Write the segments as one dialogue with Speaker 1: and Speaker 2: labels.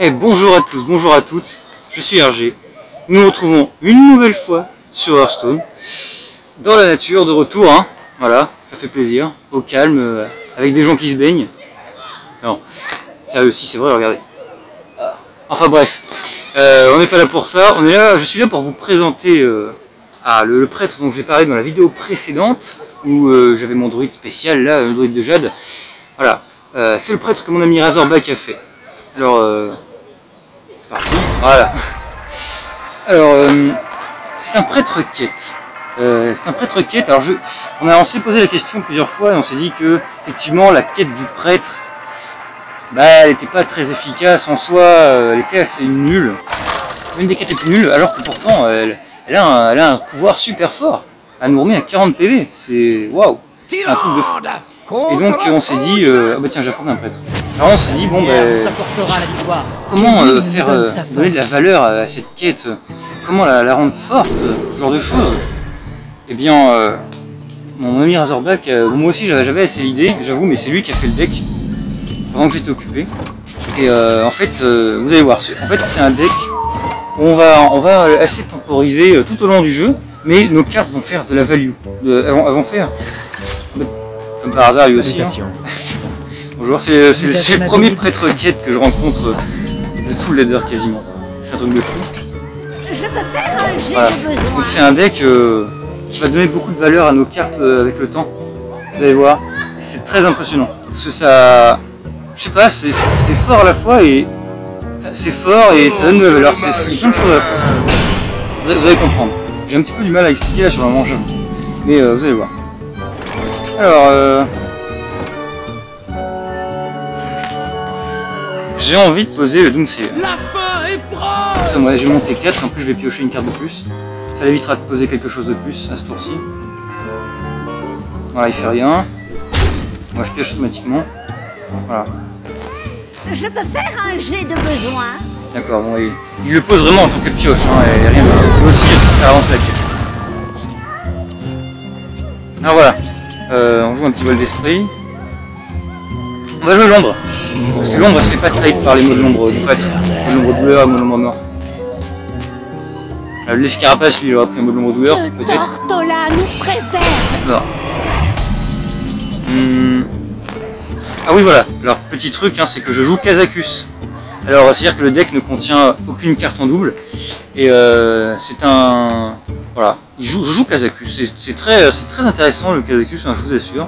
Speaker 1: Et bonjour à tous, bonjour à toutes, je suis RG. Nous nous retrouvons une nouvelle fois sur Hearthstone, dans la nature, de retour, hein. Voilà, ça fait plaisir, au calme, avec des gens qui se baignent. Non, sérieux, si c'est vrai, regardez. Enfin bref, on n'est pas là pour ça, on est là, je suis là pour vous présenter le prêtre dont j'ai parlé dans la vidéo précédente, où j'avais mon druide spécial, là, le druide de Jade. Voilà, c'est le prêtre que mon ami Razorback a fait. Alors, c'est parti, voilà. Alors, c'est un prêtre quête. Alors on s'est posé la question plusieurs fois et on s'est dit que, effectivement, la quête du prêtre, bah, elle n'était pas très efficace en soi, elle était assez nulle. Une des quêtes les plus nulles, alors que pourtant, elle a un pouvoir super fort. Elle nous remet à 40 PV, c'est waouh, c'est un truc de fou. Et donc on s'est dit, ah bah tiens, j'affronte un prêtre. Alors on s'est dit, bon ben, comment faire donner de la valeur à cette quête, comment la rendre forte, ce genre de choses. Eh bien, mon ami Razorback, moi aussi j'avais assez l'idée, j'avoue, mais c'est lui qui a fait le deck pendant que j'étais occupé. Et en fait, vous allez voir, en fait c'est un deck où on va assez temporiser tout au long du jeu, mais nos cartes vont faire de la value. Elles vont faire, comme par hasard lui aussi. Hein. Bonjour, c'est le premier prêtre quête que je rencontre de tout le ladder quasiment. C'est un truc de fou. Voilà. Donc c'est un deck qui va donner beaucoup de valeur à nos cartes avec le temps. Vous allez voir, c'est très impressionnant. Parce que ça, je sais pas, c'est fort à la fois et c'est fort et ça donne de la valeur. C'est plein de choses à la fois. Vous allez comprendre. J'ai un petit peu du mal à expliquer là sur le moment, j'avoue. Mais vous allez voir. Alors, j'ai envie de poser le Doomsayer. Ça, moi, j'ai monté 4, en plus je vais piocher une carte de plus. Ça l'évitera de poser quelque chose de plus à ce tour-ci. Voilà, il fait rien. Moi je pioche automatiquement. Voilà.
Speaker 2: Je peux faire un jet de besoin.
Speaker 1: D'accord, bon, il le pose vraiment en tant que pioche, hein, et rien de aussi pour faire avancer la quête. Alors voilà, on joue un petit vol d'esprit. On va jouer l'ombre. Parce que l'ombre se fait pas trade par les mots de l'ombre du prêtre. L'ombre douleur, le mot de l'ombre mort. Le Lef Carapace, lui, il aura pris un mot de l'ombre douleur, peut-être. D'accord. Ah oui, voilà. Alors, petit truc, hein, c'est que je joue Kazakus. Alors, c'est-à-dire que le deck ne contient aucune carte en double. Et c'est un... Voilà. Je joue Kazakus. C'est très intéressant, le Kazakus, hein, je vous assure.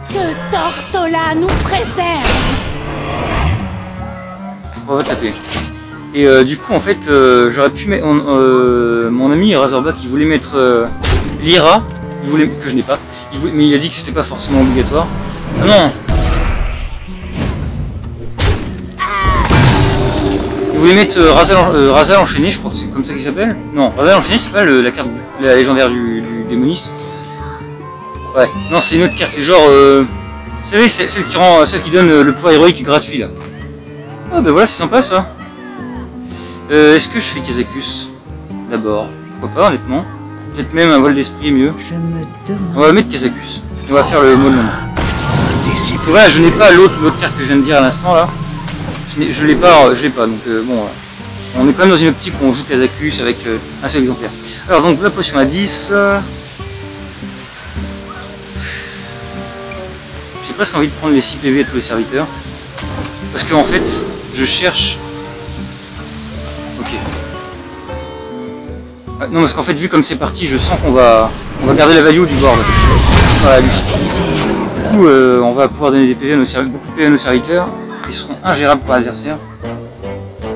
Speaker 3: Que Tortola nous préserve.
Speaker 1: On va taper. Et du coup, en fait, j'aurais pu mettre... mon ami Razorback, il voulait mettre Lyra. Il voulait... Que je n'ai pas. Mais il a dit que c'était pas forcément obligatoire. Ah non. Il voulait mettre Razal enchaîné, je crois que c'est comme ça qu'il s'appelle. Non, Razal enchaîné, c'est pas la carte, la légendaire du démoniste. Ouais, non, c'est une autre carte, c'est genre... vous savez, celle qui donne le pouvoir héroïque gratuit, là. Ah bah voilà, c'est sympa, ça. Est-ce que je fais Kazakus d'abord? Pourquoi pas, honnêtement. Peut-être même un vol d'esprit est mieux. On va mettre Kazakus. On va faire le mot de nom. Voilà, je n'ai pas l'autre carte que je viens de dire à l'instant, là. Je l'ai pas, donc bon, on est quand même dans une optique où on joue Kazakus avec un seul exemplaire. Alors donc la potion à 10, j'ai presque envie de prendre les 6 PV à tous les serviteurs, parce qu'en fait, je cherche... Ok. Ah, non, parce qu'en fait, vu comme c'est parti, je sens qu'on va garder la value du board. Voilà, lui. Du coup, on va pouvoir donner des PV à beaucoup de PV à nos serviteurs. Ils seront ingérables pour l'adversaire.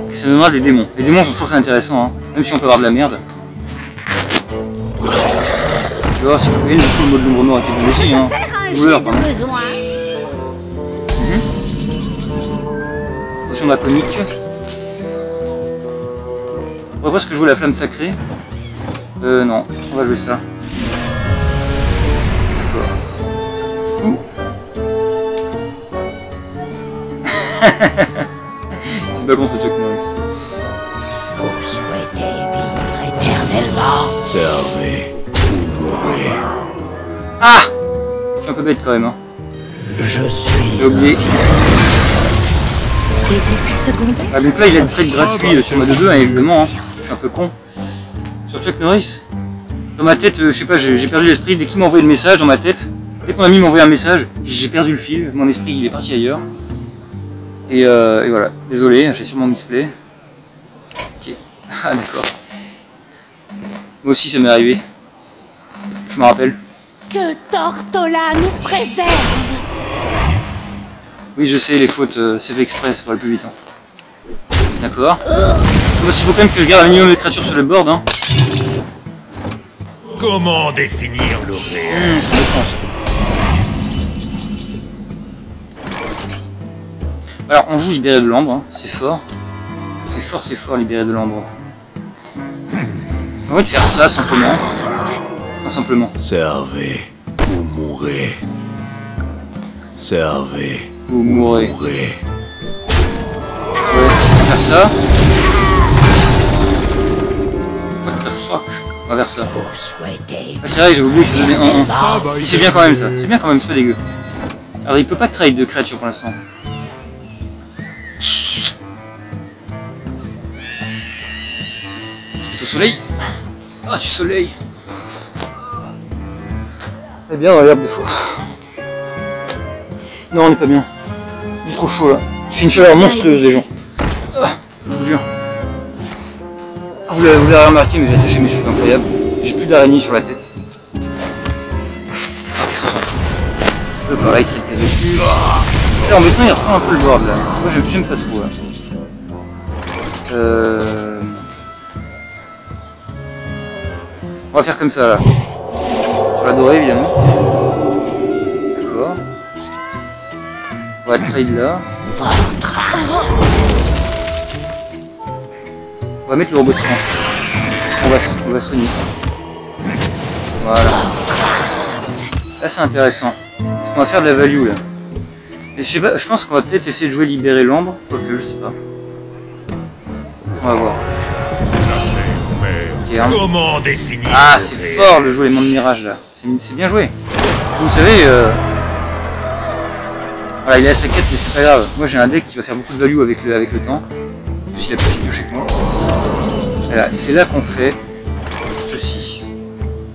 Speaker 1: Et ça donnera des démons. Les démons sont toujours très intéressants, hein, même si on peut avoir de la merde. Tu vois, si vous voyez, du coup, le mode de l'ombre noire était bien aussi, hein. Douleur, pardon. Potion draconique. On pourrait presque jouer la flamme sacrée. Non, on va jouer ça. D'accord. Du coup... Il se bat contre Chuck Norris.
Speaker 2: Vous souhaitez vivre éternellement.
Speaker 4: Servez ou mourir.
Speaker 1: Ah! Je suis un peu bête quand même, hein.
Speaker 2: Je suis...
Speaker 1: J'ai oublié.
Speaker 2: Des effets secondaires.
Speaker 1: Ah, donc là il a une trade gratuit sur mode 2 hein, évidemment, hein. Je suis un peu con. Sur Chuck Norris, dans ma tête, je sais pas, j'ai perdu l'esprit, dès qu'il m'a envoyé le message dans ma tête, dès que mon ami m'a envoyé un message, j'ai perdu le fil, mon esprit il est parti ailleurs. Et voilà, désolé, j'ai sûrement misplay. Ok, ah d'accord. Moi aussi ça m'est arrivé, je me rappelle.
Speaker 3: Que Tortola nous préserve.
Speaker 1: Oui je sais, les fautes c'est fait exprès, ça va le plus vite. Hein. D'accord. Parce qu'il faut quand même que je garde un minimum de créatures sur le board. Hein.
Speaker 4: Comment définir le réel?
Speaker 1: Ça dépend ça. Alors on joue Libéré de l'Ambre, hein. C'est fort. C'est fort Libéré de l'Ambre. On va faire ça simplement. Enfin simplement.
Speaker 4: Servez ou mourrez. Servez
Speaker 1: Ou mourrez.
Speaker 4: mourrez.
Speaker 1: Ouais, on va faire ça. What the fuck? On va faire ça. Ah, c'est vrai, j'ai oublié que ça donnait 1-1. Mais c'est bien quand même ça. C'est bien quand même, c'est pas dégueu. Alors il peut pas trade de créatures pour l'instant. C'est au soleil. Ah du soleil. C'est bien dans l'herbe des fois. Non on n'est pas bien. C'est trop chaud là. C'est une chaleur monstrueuse les gens. Ah, je vous jure. Ah, vous l'avez remarqué mais j'ai attaché mes cheveux incroyables. J'ai plus d'araignées sur la tête. Ah, qu'est-ce qu'on s'en fout. Pareil, qui les occupes. C'est embêtant, il reprend un peu le board là. Moi j'aime pas trop là. On va faire comme ça là. Sur la dorée évidemment. D'accord. On va trade là. On va mettre le robot de soin. On va soigner ça. Voilà. Là c'est intéressant. Parce qu'on va faire de la value là. Et je sais pas, je pense qu'on va peut-être essayer de jouer Libérer l'Ambre. Quoique, je sais pas. On va voir. Okay, hein.
Speaker 4: Comment définir?
Speaker 1: Ah, c'est fort le jeu, les mondes de mirage là. C'est bien joué. Vous savez, voilà, il a sa quête, mais c'est pas grave. Moi j'ai un deck qui va faire beaucoup de value avec le temps. S'il a plus de pioche que moi. Voilà, c'est là qu'on fait ceci.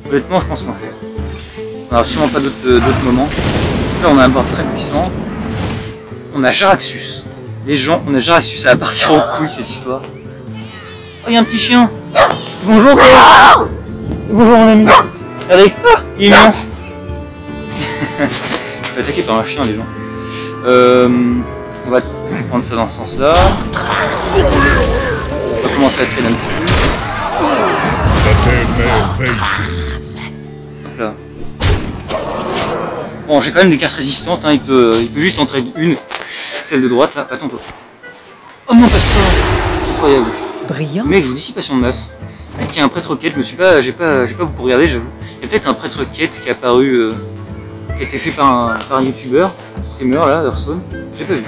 Speaker 1: Honnêtement, je pense qu'on fait. On n'aura sûrement pas d'autres moments. Là, on a un board très puissant. On a Jaraxxus. Les gens, on a Jaraxxus, ça va partir en couille cette histoire. Oh, il y a un petit chien. Bonjour, quoi. Bonjour, mon ami. Regardez, ah, il est mignon. Je suis attaqué par un chien, les gens. On va prendre ça dans ce sens-là. On va commencer à traîner un petit peu. Hop là. Bon, j'ai quand même des cartes résistantes, hein. Il peut juste en trade une. Celle de droite, là. Attends, toi. Oh non, pas ça. C'est incroyable.
Speaker 2: Brillant.
Speaker 1: Mec, je joue Dissipation de masse. Peut-être qu'il y a un prêtre quête, j'ai pas beaucoup regardé, j'avoue. Il y a peut-être un prêtre quête qui est apparu, qui a été fait par un youtubeur, streamer là, Hearthstone. J'ai pas vu.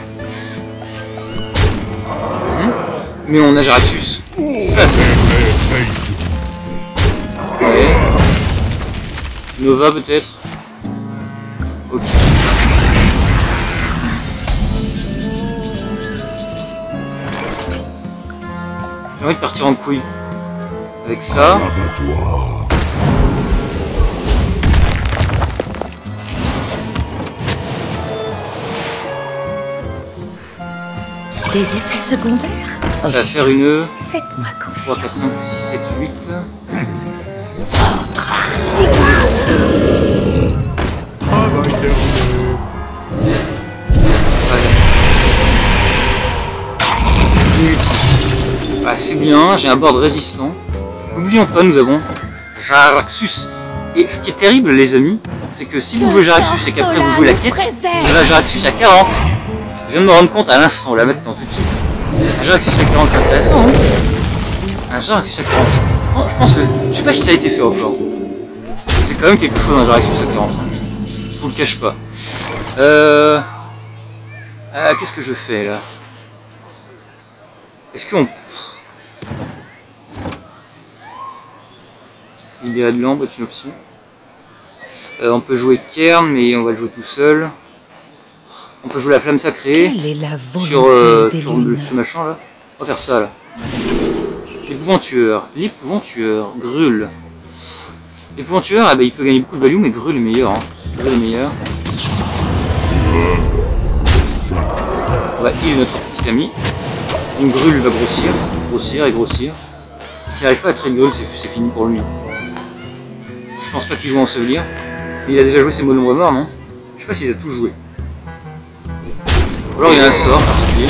Speaker 1: Mais on a Jaraxxus. Ça c'est. Ouais. Nova peut-être. Ok. J'ai envie de partir en couille. Avec ça.
Speaker 2: Des effets secondaires.
Speaker 1: Ça va faire une
Speaker 2: Faites-moi
Speaker 1: 3,
Speaker 2: confiance.
Speaker 1: 4, 5, 6, 7, 8. Ah, c'est bien, j'ai un board résistant. N'oublions pas, nous avons Jaraxxus. Et ce qui est terrible, les amis, c'est que si vous jouez Jaraxxus et qu'après vous jouez la quête, vous avez Jaraxxus à 40. Je viens de me rendre compte à l'instant, là maintenant, tout de suite. Un Jaraxxus à 40, c'est intéressant, hein. Un Jaraxxus à 40. Je pense que, je sais pas si ça a été fait encore. C'est quand même quelque chose un Jaraxxus à 40. Je vous le cache pas. Qu'est-ce que je fais là? Est-ce qu'on... Libérer de l'Ambre est une option. On peut jouer Cairn, mais on va le jouer tout seul. On peut jouer la flamme sacrée
Speaker 3: Quelle est la
Speaker 1: sur,
Speaker 3: volonté des
Speaker 1: sur
Speaker 3: lumières?
Speaker 1: ce machin là. On va faire ça là. L'épouvantueur, Grul. L'épouvantueur, ah bah, il peut gagner beaucoup de value, mais Grul est meilleur. Hein. Grul est meilleur. On va heal notre petit ami. Une Grul va grossir, grossir et grossir. S'il n'arrive pas à trade Grul, c'est fini pour lui. Je pense pas qu'il joue en ensevelir. Mais il a déjà joué ses mots de l'ombre mort, non? Je sais pas s'il a tout joué. Ou alors il y a un sort particulier.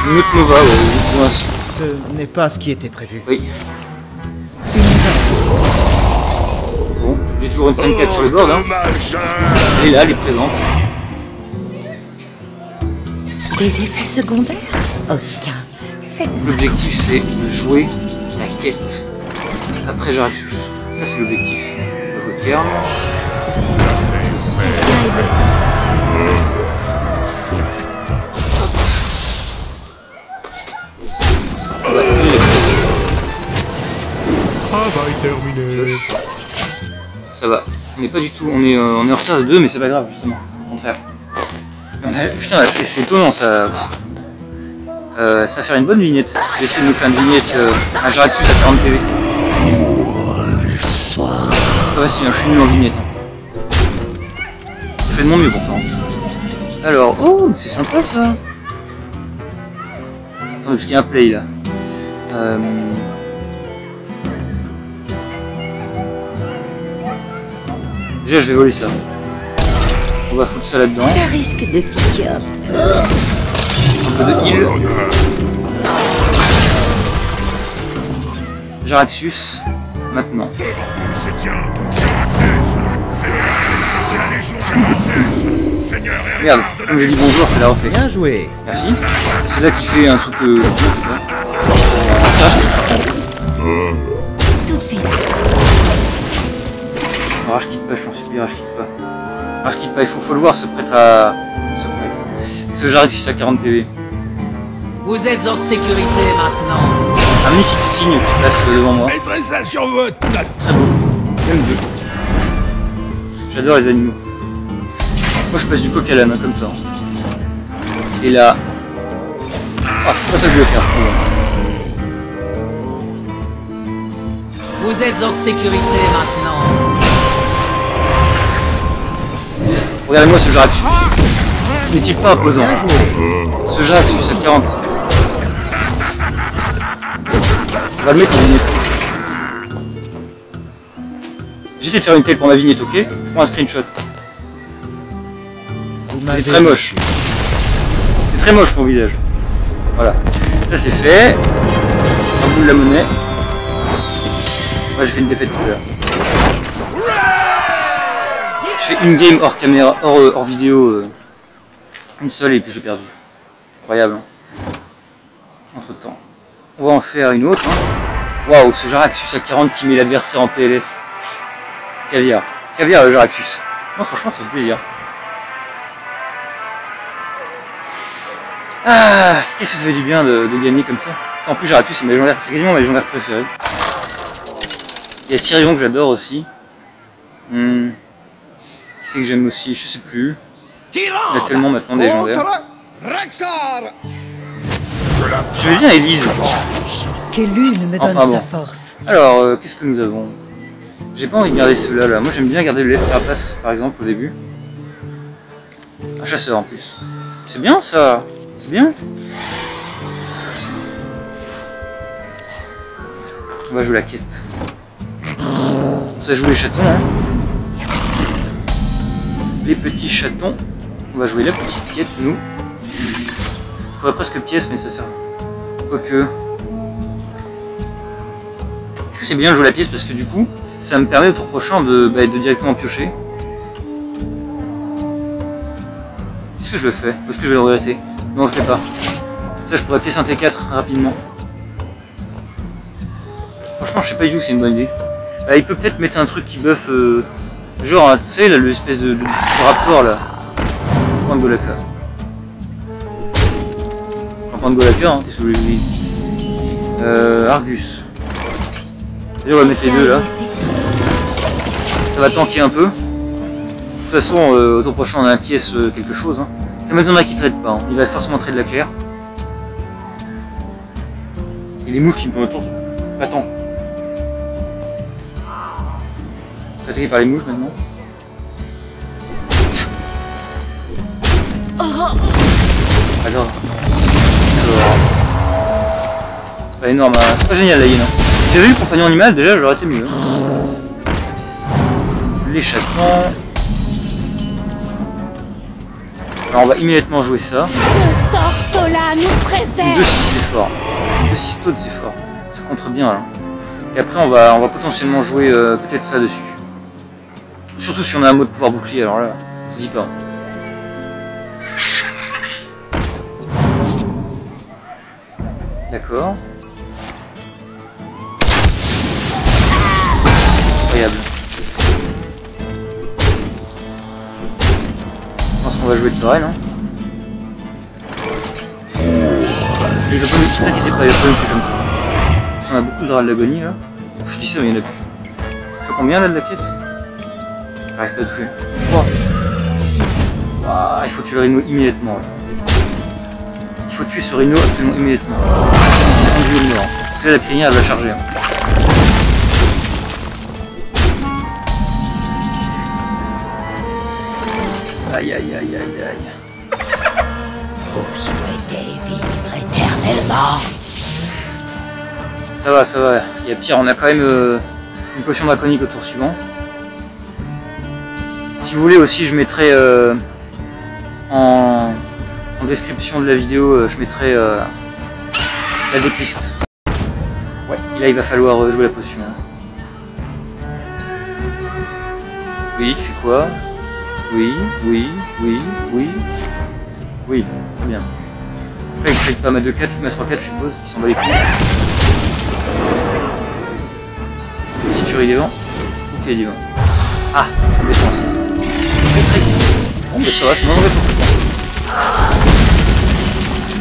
Speaker 1: Une autre Nova, ouais,
Speaker 5: Ce n'est pas ce qui était prévu.
Speaker 1: oui. Bon, j'ai toujours une 5-4 sur le board, hein. Elle est là, elle est présente.
Speaker 3: Des effets secondaires? Aucun. Faites
Speaker 1: L'objectif c'est de jouer la quête après Jaraxxus. Ça c'est l'objectif. On va jouer Kern. Je serai... On va healer les créatures.
Speaker 4: Travail terminé.
Speaker 1: Pioche. Ça va. On n'est pas du tout... On est en retard de 2, mais c'est pas grave justement. Au contraire. Putain, c'est étonnant ça. Ça va faire une bonne vignette. Je vais essayer de nous faire une vignette à Jaraxxus à 40 PV. C'est pas facile, hein, je suis nul en vignette. Hein. Je fais de mon mieux pourtant. Alors, oh, c'est sympa ça. Attendez, parce qu'il y a un play là. Déjà, je vais voler ça. On va foutre ça là-dedans.
Speaker 2: Ça risque de piquer up.
Speaker 1: Un peu de heal. Jaraxxus, maintenant. Merde, comme j'ai dit bonjour, c'est la refait.
Speaker 5: Bien joué.
Speaker 1: Merci. C'est là qu'il fait un truc je sais pas.
Speaker 2: Tout de suite.
Speaker 1: Non, rage quitte pas, je t'en supplie, rage quitte pas. Rage quitte pas, il faut le voir, ce prêtre à... Ce Jaraxxus à 40 PV.
Speaker 6: Vous êtes en sécurité maintenant.
Speaker 1: Un magnifique signe qui passe devant moi.
Speaker 4: Mettrez ça sur votre note.
Speaker 1: Très beau. Même deux. J'adore les animaux. Moi je passe du coq à l'âne, hein, comme ça. Et là... Ah, c'est pas ça que je veux faire.
Speaker 6: Vous êtes en sécurité maintenant.
Speaker 1: Regardez-moi ce Jaraxxus. N'est-il pas imposant? Ce Jaraxxus à 40. On va le mettre en vignette. J'essaie de faire une tête pour ma vignette, ok? Je prends un screenshot. C'est très moche. C'est très moche mon visage. Voilà. Ça c'est fait. Un bout de la monnaie. Ouais, je fais une défaite tout à l'heure. Je fais une game hors caméra, hors vidéo. Une seule et puis j'ai perdu. Incroyable. Hein. Entre temps. On va en faire une autre. Hein. Waouh, ce Jaraxxus à 40 qui met l'adversaire en PLS. Caviar. Caviar le Jaraxxus. Non, franchement, ça fait plaisir. Ah, qu'est-ce que ça fait du bien de gagner comme ça. En plus, Jaraxxus, c'est ma légendaire. C'est quasiment ma légendaire préférée. Il y a Tyrion que j'adore aussi. Qui c'est que j'aime aussi? Je sais plus. Il y a tellement maintenant des légendaires. Je vais bien Elise.
Speaker 3: que l'une me donne
Speaker 1: Enfin bon.
Speaker 3: sa force.
Speaker 1: Alors, qu'est-ce que nous avons? J'ai pas envie de garder ceux-là, là. Moi, j'aime bien garder le lait carapace, par exemple, au début. Un chasseur, en plus. C'est bien, ça. C'est bien. On va jouer la quête. Ça joue les chatons, hein. Les petits chatons. On va jouer la petite quête, nous. Il faudrait presque pièce, mais ça sert. Quoique... Est-ce que c'est bien de jouer la pièce parce que du coup, ça me permet au tour prochain de directement piocher. Est-ce que je le fais? Ou est-ce que je vais le regretter? Non, je ne fais pas. Ça, je pourrais pièce un T4 rapidement. Franchement, je sais pas du tout si c'est une bonne idée. Il peut peut-être mettre un truc qui buff... genre, hein, tu sais, là, l'espèce de raptor, là. Point de Golaka. Point de Golaka, hein, qu'est-ce que je voulais dire? Argus. Et on va mettre les deux là. Ça va tanker un peu. De toute façon, au tour prochain on a un pièce quelque chose. Hein. Ça m'étonnerait qu'il trade pas, hein. Il va forcément trade la claire. Et les mouches qui me tournent autour. Attends. Attaqué par les mouches maintenant. Alors. C'est pas énorme, hein. C'est pas génial la hyène. Si j'avais eu le compagnon animal, déjà j'aurais été mieux. Hein. L'échappement. Alors on va immédiatement jouer ça. 2-6 c'est fort. 2-6 taunt c'est fort. Ça contre bien là. Et après on va potentiellement jouer peut-être ça dessus. Surtout si on a un mode pouvoir bouclier, alors là, je dis pas. D'accord. Incroyable. Je pense qu'on va jouer de Sorel, hein. Il va pas nous tuer, t'inquiète pas, il va pas nous tuer comme ça. Parce qu'on a beaucoup de drap de l'agonie là. Je dis ça, mais il y en a plus. Je vois combien là de la quête? J'arrive pas à toucher. 3. Ah, il faut tuer le rhino immédiatement. Là. Il faut tuer ce rhino absolument immédiatement. Ils sont du mort. Parce que là, la crinière elle va charger. Hein. Aïe aïe aïe aïe aïe.
Speaker 3: Vous souhaitez vivre éternellement.
Speaker 1: Ça va, ça va. Il y a pire, on a quand même une potion draconique au tour suivant. Si vous voulez aussi, je mettrai en description de la vidéo, je mettrai la decklist. Ouais, et là il va falloir jouer la potion. Oui, tu fais quoi? Oui, oui, oui, oui. Oui, très bien. Après, il ne trade pas ma 2-4, ma 3-4, je suppose, il s'en bat les couilles. Petite furie des vents. Ok, des vents. Ah, c'est embêtant ça. Bon, bah ça va, c'est moins embêtant que je pensais.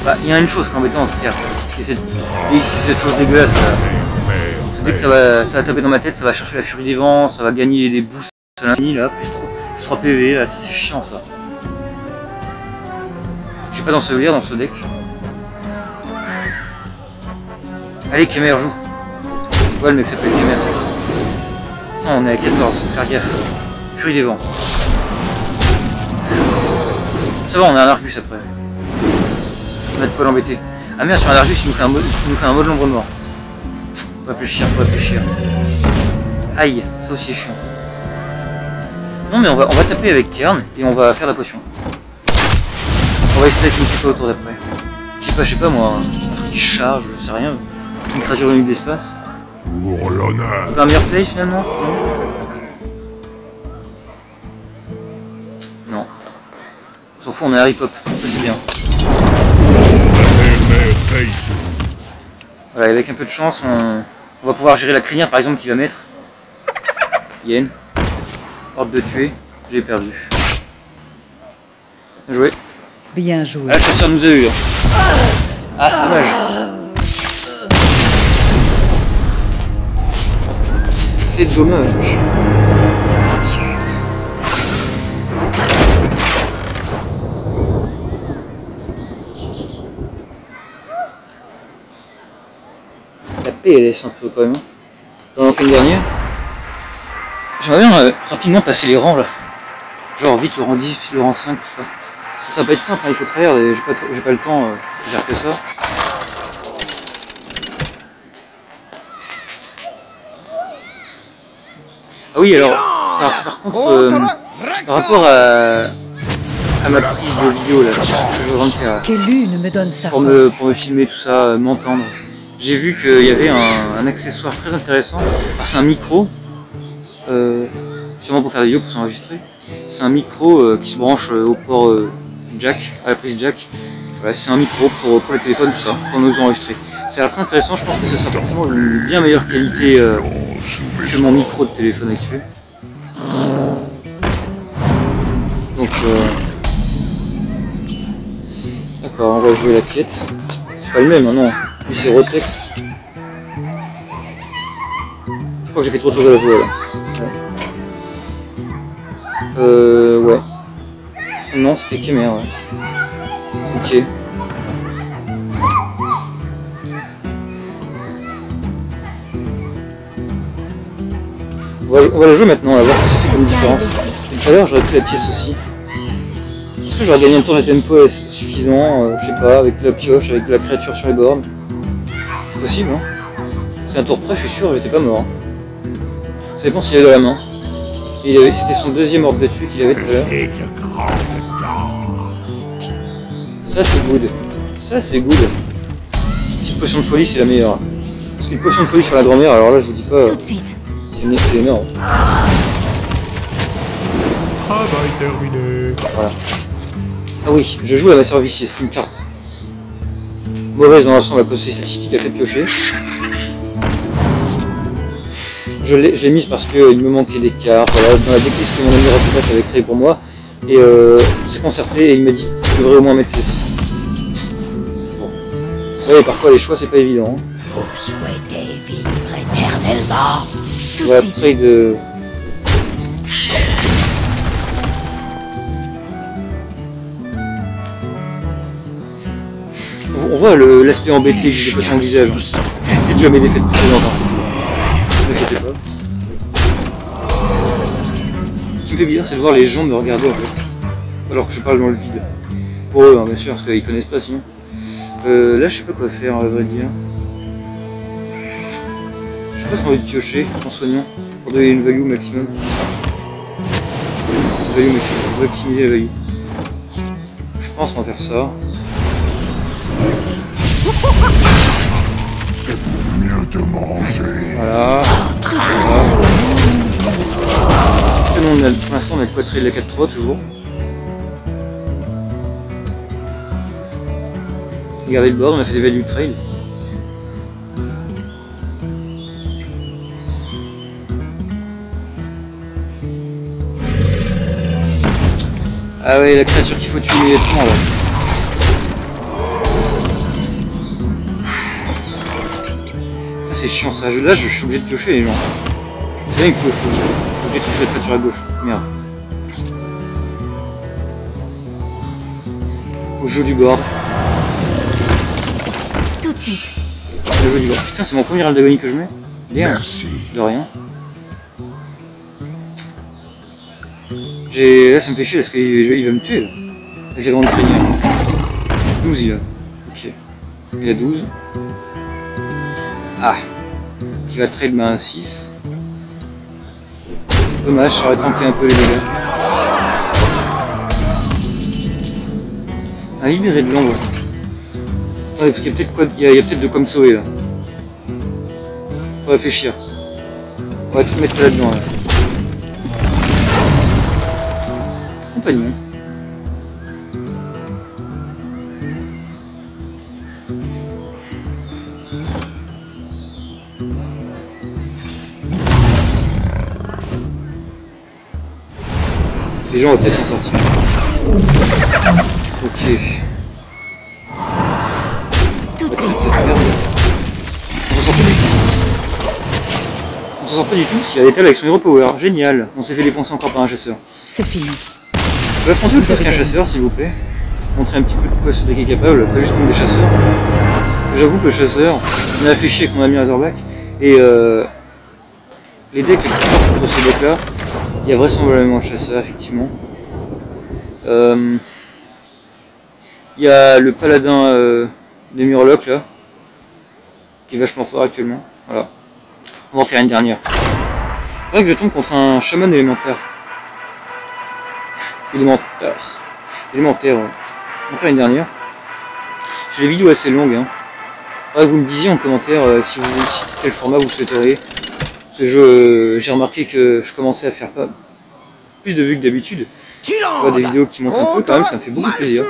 Speaker 1: Bah, il y a une chose qui est embêtante, certes. C'est cette chose dégueulasse là. Dès que ça va taper dans ma tête, ça va chercher la furie des vents, ça va gagner des boosts à l'infini là, plus 3 PV là, c'est chiant ça. Je suis pas d'ensevelir dans ce deck. Allez, Kemer, joue. Ouais, le mec s'appelle Kemer. Attends, on est à 14, faut faire gaffe. Furie des vents. Ça va, on a un Argus après. On a de quoi l'embêter. Ah merde, sur un Argus, il nous fait un mode l'ombre mort. Faut réfléchir, faut réfléchir. Aïe, ça aussi est chiant. Non mais on va taper avec Kern et on va faire la potion. On va essayer une petite autour d'après. Je sais pas moi, un truc qui charge, je sais rien. Une créature unique d'espace.
Speaker 4: Pour l'honneur.
Speaker 1: Un meilleur play finalement? Non. On s'en fout, on est Harry Pop, ça c'est bien. Voilà, avec un peu de chance, on va pouvoir gérer la crinière par exemple qui va mettre. Yen. Horde de tuer, j'ai perdu. Bien joué.
Speaker 3: Bien joué.
Speaker 1: Ah, le chasseur nous a eu. Ah, c'est dommage. C'est dommage. La PLS un peu quand même. Dans la dernière. J'aimerais bien rapidement passer les rangs là. Genre vite le rang 10, le rang 5, tout ça. Ça va pas être simple, hein, il faut trahir, j'ai pas le temps de faire que ça. Ah oui alors, par contre, par rapport à ma prise de vidéo là, ce que je veux vraiment faire.
Speaker 3: Que l'une me donne sa
Speaker 1: Pour me filmer tout ça, m'entendre. J'ai vu qu'il y avait un accessoire très intéressant. Alors c'est un micro, sûrement pour faire des vidéos, pour s'enregistrer. C'est un micro qui se branche au port jack, à la prise jack. Voilà, c'est un micro pour les téléphones, tout ça, pour nous enregistrer. C'est très intéressant, je pense que ça sera forcément une bien meilleure qualité que mon micro de téléphone actuel. Donc d'accord, on va jouer la quête. C'est pas le même, hein, non. Lui c'est Rotex. Je crois que j'ai fait trop de choses à la jouer là. Ouais. Ouais. Non, c'était Kemer, ouais. Ok. On va le jouer maintenant, on va voir ce que ça fait comme différence. Et tout à l'heure, j'aurais pris la pièce aussi. Est-ce que j'aurais gagné un temps de tempo suffisant, je sais pas, avec la pioche, avec la créature sur les bornes? C'est possible, hein? C'est un tour près, je suis sûr, j'étais pas mort. Hein. Ça dépend s'il avait dans la main. C'était son deuxième orbe de tuer qu'il avait tout à l'heure. Ça c'est good. Ça c'est good. Petite potion de folie, c'est la meilleure. Parce qu'une potion de folie sur la grand-mère, alors là je vous dis pas. C'est énorme.
Speaker 4: Travail terminé.
Speaker 1: Voilà. Ah oui, je joue à ma servicier, c'est une carte. Mauvaise dans l'ensemble à cause de ses statistiques à fait piocher. Je l'ai mise parce qu'il me manquait des cartes, voilà, dans la decklist que mon ami Rasmus avait créé pour moi. Et c'est concerté et il m'a dit je devrais au moins mettre celle-ci. Bon. Vous savez, parfois les choix c'est pas évident. Hein.
Speaker 3: Vous souhaitez vivre éternellement.
Speaker 1: Voilà, près de... On voit l'aspect embêté que j'ai pas sur mon visage. C'est dû à mes défaites précédentes, hein, c'est tout. Ne vous inquiétez pas. Ce qui me fait bizarre, c'est de voir les gens me regarder en fait. Alors que je parle dans le vide. Pour eux, hein, bien sûr, parce qu'ils connaissent pas sinon. Là, je sais pas quoi faire, à vrai dire. Je sais pas ce qu'on veut piocher en soignant pour donner une value maximum. Value maximum, on va optimiser la value. Je pense qu'on va faire ça.
Speaker 4: Mieux te manger.
Speaker 1: Voilà. Voilà. Pour l'instant, on a le quadrillé de la 4-3 toujours. Regardez le board, on a fait des value trail. Ah ouais, la créature qu'il faut tuer immédiatement là. Ça c'est chiant ça, là je suis obligé de piocher les gens. Vous savez, il faut que je détruise la créature à gauche. Merde. Faut que je joue du board.
Speaker 2: Tout de suite.
Speaker 1: Je joue du board. Putain, c'est mon premier râle d'agonie que je mets. Bien.
Speaker 4: Merci.
Speaker 1: De rien. Là ça me fait chier parce qu'il va me tuer là. Avec la grande crinière. 12 il a. Ok. Il a 12. Ah. Qui va trade main 6. Dommage, ça aurait tanké un peu les dégâts. Un libéré de l'ombre. Ah, il y a peut-être quoi, il y a peut-être de quoi me sauver là. Faut réfléchir. On va tout mettre ça là-dedans là. Compagnon. Les gens vont peut-être s'en sortir. Ok.
Speaker 2: Tout de
Speaker 1: On va
Speaker 2: suite.
Speaker 1: cette merde. On s'en sort pas du tout. On s'en sort pas du tout parce qu'il a des tels avec son hero power. Génial. On s'est fait défoncer encore par un chasseur.
Speaker 3: C'est fini.
Speaker 1: Je peux affronter autre chose qu'un chasseur, s'il vous plaît. Montrer un petit peu de quoi ce deck est capable, pas juste comme des chasseurs. J'avoue que le chasseur, on a fait chier avec mon ami Razorback. Et les decks les plus forts contre ce deck là, il y a vraisemblablement un chasseur, effectivement. Il y a le paladin des Murlocs là, qui est vachement fort actuellement. Voilà. On va en faire une dernière. C'est vrai que je tombe contre un chaman élémentaire. Élémentaire, ouais. On va faire une dernière. J'ai des vidéos assez longues, hein. Ouais, vous me disiez en commentaire quel format vous souhaiteriez. Parce que j'ai remarqué que je commençais à faire pas plus de vues que d'habitude. Je vois des vidéos qui montent un peu quand même, ça me fait beaucoup plaisir.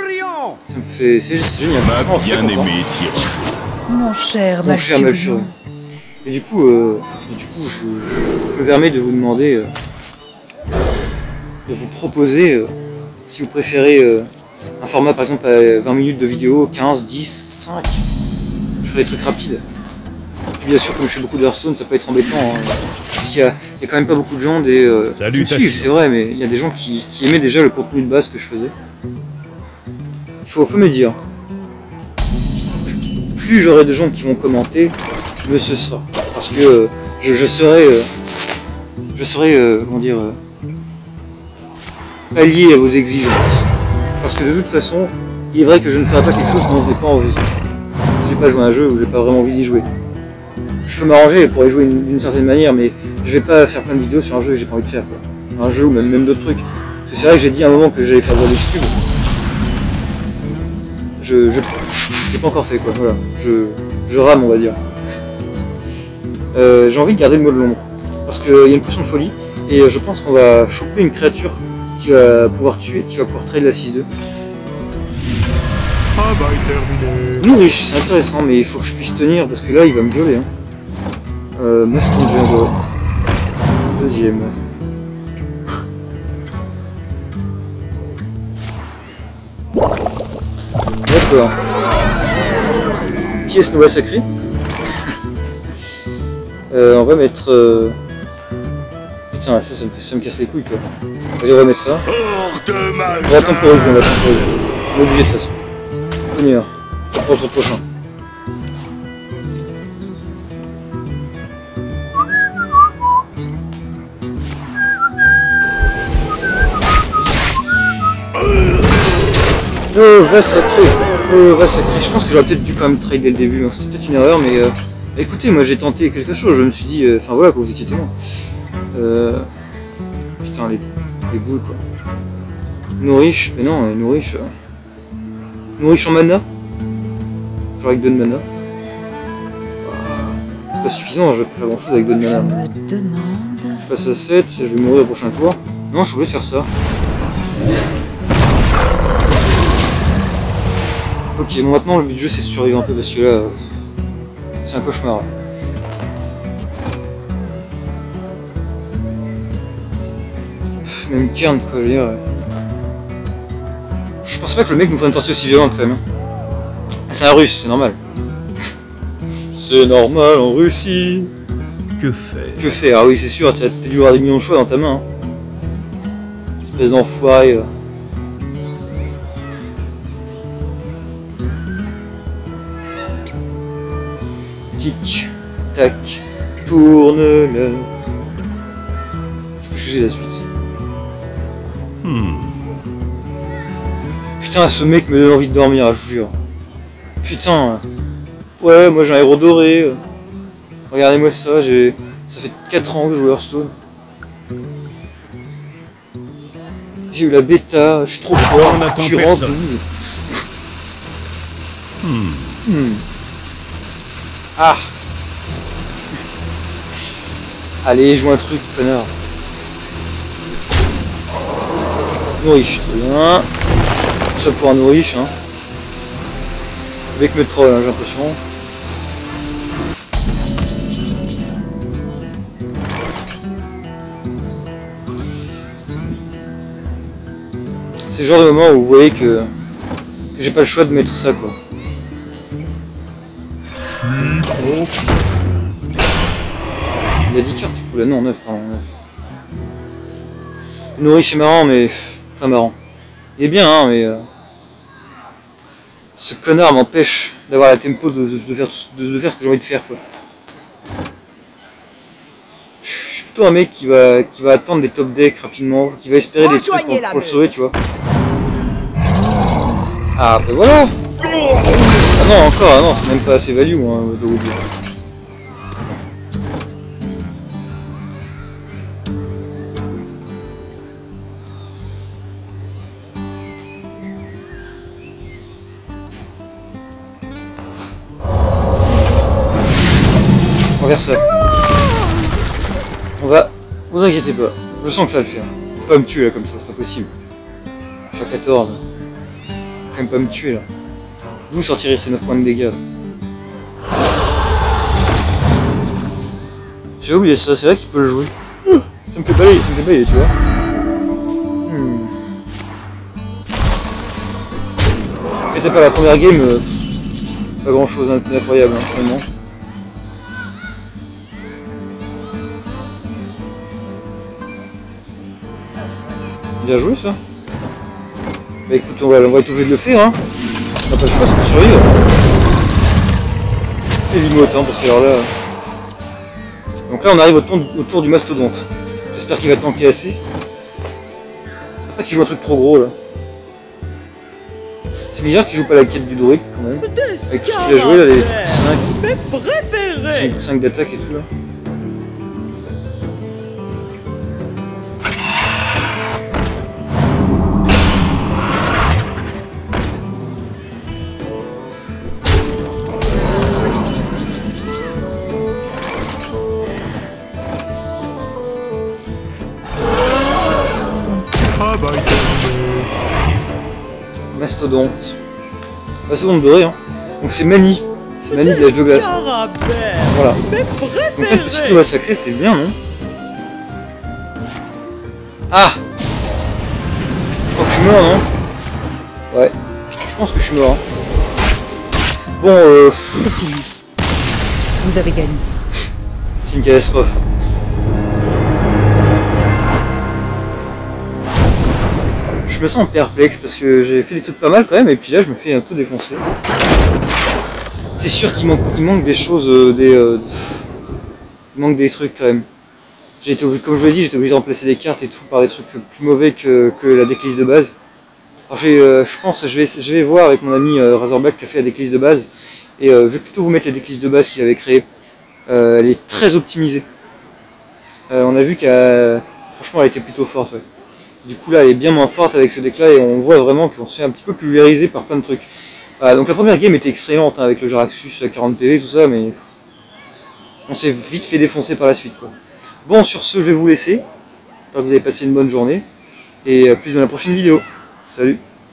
Speaker 1: Ça me fait, c'est génial.
Speaker 4: Ma bien-aimée
Speaker 3: Mon cher
Speaker 1: Mon cher Malfurion. Et du coup, je me permets de vous demander, de vous proposer, si vous préférez un format par exemple à 20 minutes de vidéo, 15, 10, 5, je ferai des trucs rapides. Puis bien sûr, comme je fais beaucoup de Hearthstone, ça peut être embêtant, hein, parce qu'il y a quand même pas beaucoup de gens qui me suivent, c'est vrai, mais il y a des gens qui aimaient déjà le contenu de base que je faisais. faut me dire. Plus j'aurai de gens qui vont commenter, mieux ce sera. Parce que je serai comment dire, allié à vos exigences. Parce que de toute façon, il est vrai que je ne ferai pas quelque chose dont je n'ai pas envie. J'ai pas joué à un jeu où j'ai pas vraiment envie d'y jouer. Je peux m'arranger pour y jouer d'une certaine manière, mais je vais pas faire plein de vidéos sur un jeu que j'ai pas envie de faire, quoi. Un jeu ou même d'autres trucs. Parce que c'est vrai que j'ai dit à un moment que j'allais faire de Cube. Je l'ai pas encore fait, quoi, voilà. Je rame, on va dire. J'ai envie de garder le mode l'ombre. Parce qu'il y a une potion de folie, et je pense qu'on va choper une créature qui va pouvoir tuer, qui va pouvoir trade la 6-2.
Speaker 4: Travail terminé.
Speaker 1: Nourriche, c'est intéressant, mais il faut que je puisse tenir, parce que là, il va me violer. Hein. Mustang Jungle. Deuxième. D'accord. Pièce nouvelle sacrée. On va mettre... Putain, ça me casse les couilles, quoi. Allez, on va mettre ça. On va temporiser, on est obligé de toute façon. Tenir. Pour le prochain. Va sacré. Va sacré. Je pense que j'aurais peut-être dû quand même trade dès le début. Hein. C'était peut-être une erreur, mais... écoutez, moi j'ai tenté quelque chose. Je me suis dit... Enfin voilà, pour vous inquiétez moi. Putain, les boules, quoi. Nourriche. Mais non, nourriche... Nourriche en mana. Genre avec 2 de mana. C'est pas suffisant, je vais pas faire grand chose avec 2 de mana. Je passe à 7, je vais mourir au prochain tour. Non, je suis obligé de faire ça. Ok, bon maintenant le but du jeu c'est de survivre un peu parce que là, c'est un cauchemar. Pff, même Kern quoi, je veux dire. Je pensais pas que le mec nous ferait une sortie aussi violente quand même. C'est un russe, c'est normal. C'est normal en Russie.
Speaker 4: Que faire?
Speaker 1: Que faire? Ah oui c'est sûr, t'as dû avoir des millions de choix dans ta main. Hein. Espèce d'enfoiré. Tic, tac, tourne l'heure. Je peux choisir la suite. Putain, ce mec me donne envie de dormir, je vous jure. Putain. Ouais, moi j'ai un héros doré. Regardez-moi ça, ça fait 4 ans que je joue Hearthstone. J'ai eu la bêta, je suis trop fort, je suis rang 12. Ah. Allez, joue un truc, connard. Nourriche, très bien. Tout ça pour un nourriche, hein. Le mec me troll, hein, j'ai l'impression. C'est le genre de moment où vous voyez que j'ai pas le choix de mettre ça, quoi. Il y a 10 cartes du coup là, non 9 pardon, 9. Nourriche est marrant mais pas marrant. Il est bien hein mais ce connard m'empêche d'avoir la tempo de faire ce que j'ai envie de faire quoi. Je suis plutôt un mec qui va attendre des top decks rapidement, qui va espérer des trucs pour le sauver tu vois. Ah ben voilà. Ah non encore, ah non c'est même pas assez value hein, je dois vous dire. On va faire ça. On va... Vous inquiétez pas. Je sens que ça va le faire. Faut pas me tuer là comme ça, c'est pas possible. Je suis à 14. Faut quand même pas me tuer là. D'où sortir ces 9 points de dégâts là. J'ai oublié ça, c'est vrai qu'il peut le jouer. Ça me fait balayer, tu vois. Et c'est pas la première game, pas grand chose d'incroyable hein, finalement. Bien joué ça. Bah écoute, on va être obligé de le faire hein. On n'a pas le choix, c'est pour survivre. Évite-moi autant parce que alors là... Donc là on arrive autour du mastodonte. J'espère qu'il va tanker assez. Pas qu'il joue un truc trop gros là. C'est bizarre qu'il joue pas la quête du druide quand même. Avec tout ce qu'il a joué là, les trucs 5. 5 d'attaque et tout là. Mastodonte. Mastodonte doré, hein. Donc c'est Mani. C'est Mani de l'âge de glace. Voilà. Donc une petite nova sacrée, c'est bien, non? Ah! Je crois que je suis mort, non? Ouais. Je pense que je suis mort. Hein. Bon,
Speaker 3: C'est fini. Vous avez gagné.
Speaker 1: C'est une catastrophe. Je me sens perplexe parce que j'ai fait des trucs pas mal quand même et puis là je me fais un peu défoncer. C'est sûr qu'il manque des choses, il manque des trucs quand même. J'ai été obligé, comme je vous l'ai dit, j'étais obligé de remplacer des cartes et tout par des trucs plus mauvais que la decklist de base. Alors je pense je vais voir avec mon ami Razorback qui a fait la decklist de base et je vais plutôt vous mettre la decklist de base qu'il avait créée. Elle est très optimisée. On a vu qu'elle, franchement elle était plutôt forte. Ouais. Du coup là elle est bien moins forte avec ce deck là et on voit vraiment qu'on se fait un petit peu pulvérisé par plein de trucs. Voilà, donc la première game était excellente hein, avec le Jaraxxus à 40 PV tout ça mais on s'est vite fait défoncer par la suite quoi. Bon sur ce je vais vous laisser, j'espère que vous avez passé une bonne journée et à plus dans la prochaine vidéo. Salut.